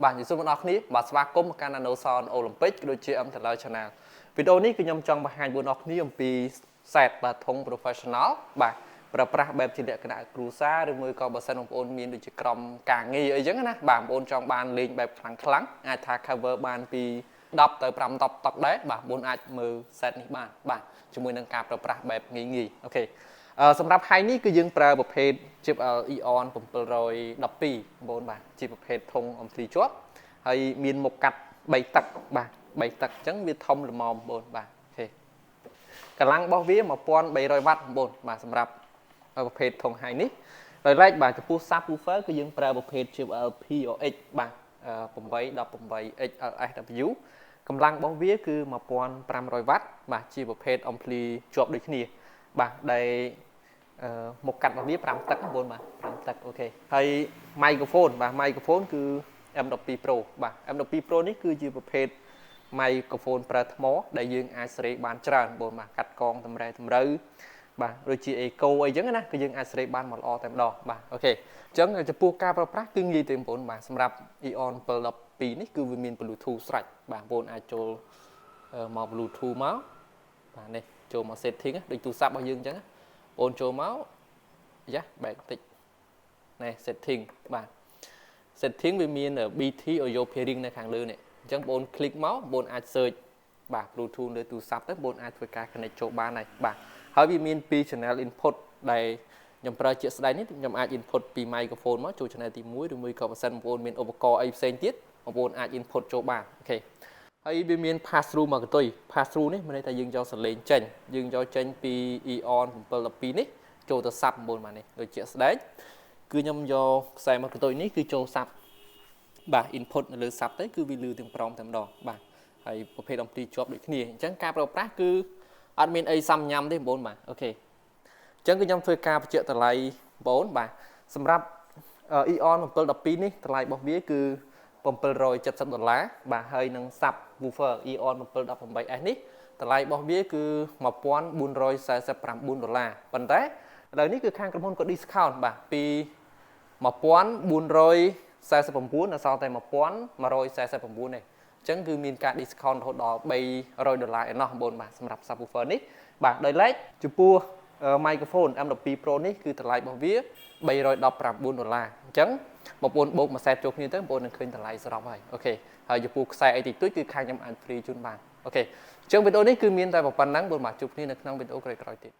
បាទជាសូមបងប្អូនគ្នាបាទស្វាគមន៍មកកាន់ Nano Sound Olympic ក៏ដូចជា MTL Channel វីដេអូនេះគឺខ្ញុំចង់បង្ហាញបងប្អូនគ្នាអំពី set បាទធុង professional បាទប្រើប្រាស់បែបជាលក្ខណៈគ្រួសារឬមួយក៏បើសិនបងប្អូនមានដូចជាក្រុមការងារអីចឹងណាបាទបងប្អូនចង់បានលេងបែបខ្លាំងអាចថា cover បានពី10ទៅ5 10តុកដែរបាទបងប្អូនអាចមើល set នេះបានបាទជាមួយនឹងការប្រើប្រាស់បែបងាយអូខេសម្រាប់ high នេះគឺយើងប្រើប្រភេទ JBL Eon 712បងប្អូនបាទជាប្រភេទធុងអំភ្លីជាប់ហើយមានមុខកាត់3ទឹកបាទ3ទឹកអញ្ចឹងវាធំល្មមបងប្អូនបាទអូខេកម្លាំងរបស់វា1300វ៉ាត់បងប្អូនបាទសម្រាប់ប្រភេទធុង high នេះដោយឡែកបាទចំពោះ subwoofer គឺយើងប្រើប្រភេទ JBL POX បាទ818 XLSW កម្លាំងរបស់វាគឺ1500វ៉ាត់បាទជាប្រភេទអំភ្លីជាប់ដូចគ្នាបាទដែលមុខកាត់របស់វា5ទឹកបងប្អូនបាទ5ទឹកអូខេហើយ microphone បាទ microphone គឺ M12 Pro បាទ M12 Pro នេះគឺជាប្រភេទ microphone ប្រើថ្មដែលយើងអាចសេរីបានច្រើនបងប្អូនបាទកាត់កងតម្រៅបាទដូចជា echo អីចឹងណាគឺយើងអាចសេរីបានមកល្អតែម្ដងបាទអូខេអញ្ចឹងចំពោះការប្រើប្រាស់គឺងាយទេបងប្អូនបាទសម្រាប់ Eon 712នេះគឺវាមាន Bluetooth ស្រេចបាទបងប្អូនអាចចូលមក Bluetooth មកបាទនេះចូលមក setting ដូចទូរស័ព្ទរបស់យើងអញ្ចឹងបងប្អូនចូលមកយ៉ាបែកបន្តិចណែ setting បាទ setting វាមាន BT audio pairing នៅខាងលើនេះអញ្ចឹងបងប្អូន click មកបងប្អូនអាច search បាទ Bluetooth លើទូរស័ព្ទទៅបងប្អូនអាចធ្វើការ connect ចូលបានហើយបាទហើយវាមាន2 channel input ដែលខ្ញុំប្រើជាក់ស្ដែងនេះខ្ញុំអាច input ពី microphone មកចូល channel ទី1ឬមួយក៏បើសិនបងប្អូនមានឧបករណ៍អីផ្សេងទៀតបងប្អូនអាច input ចូលបានអូខេហើយវាមាន pass through មកកន្ទុយ pass through នេះមានន័យថាយើងយកសលេងចេញយើងយកចេញពី Eon 712នេះចូលទៅ sub បងប្អូនបាទនេះដូចជាក់ស្ដែងគឺខ្ញុំយកខ្សែមកកន្ទុយនេះគឺចូល sub បាទ input នៅលើ sub ទៅគឺវាលឺទាំងប្រងតែម្ដងបាទហើយប្រភេទអំភ្លីជាប់ដូចគ្នាអញ្ចឹងការប្រើប្រាស់គឺអត់មានអីសាំញ៉ាំទេបងប្អូនបាទអូខេអញ្ចឹងគឺខ្ញុំធ្វើការបញ្ជាក់តម្លៃបងប្អូនបាទសម្រាប់ Eon 712នេះតម្លៃរបស់វាគឺ$770បាទហើយនឹង subwoofer Eon 718S នេះតម្លៃរបស់វាគឺ$1449ប៉ុន្តែឥឡូវនេះគឺខាងក្រុមហ៊ុនក៏ discount បាទពី1449ដល់សល់តែ1149នេះអញ្ចឹងគឺមានការ discount រហូតដល់$300ឯណោះបងប្អូនបាទសម្រាប់ subwoofer នេះបាទដោយឡែកចំពោះ microphone M12 Pro នេះគឺតម្លៃរបស់វា$319អញ្ចឹងបងប្អូនបូកមួយសេតចូលគ្នាទៅបងប្អូននឹងឃើញតម្លៃសរុបហើយអូខេហើយចំពោះខ្សែអីតិចតួចគឺខាងខ្ញុំអាច free ជូនបានអូខេអញ្ចឹងវីដេអូនេះគឺមានតែប៉ុណ្្នឹងបងប្អូនបាទជួបគ្នានៅក្នុងវីដេអូក្រោយៗទៀត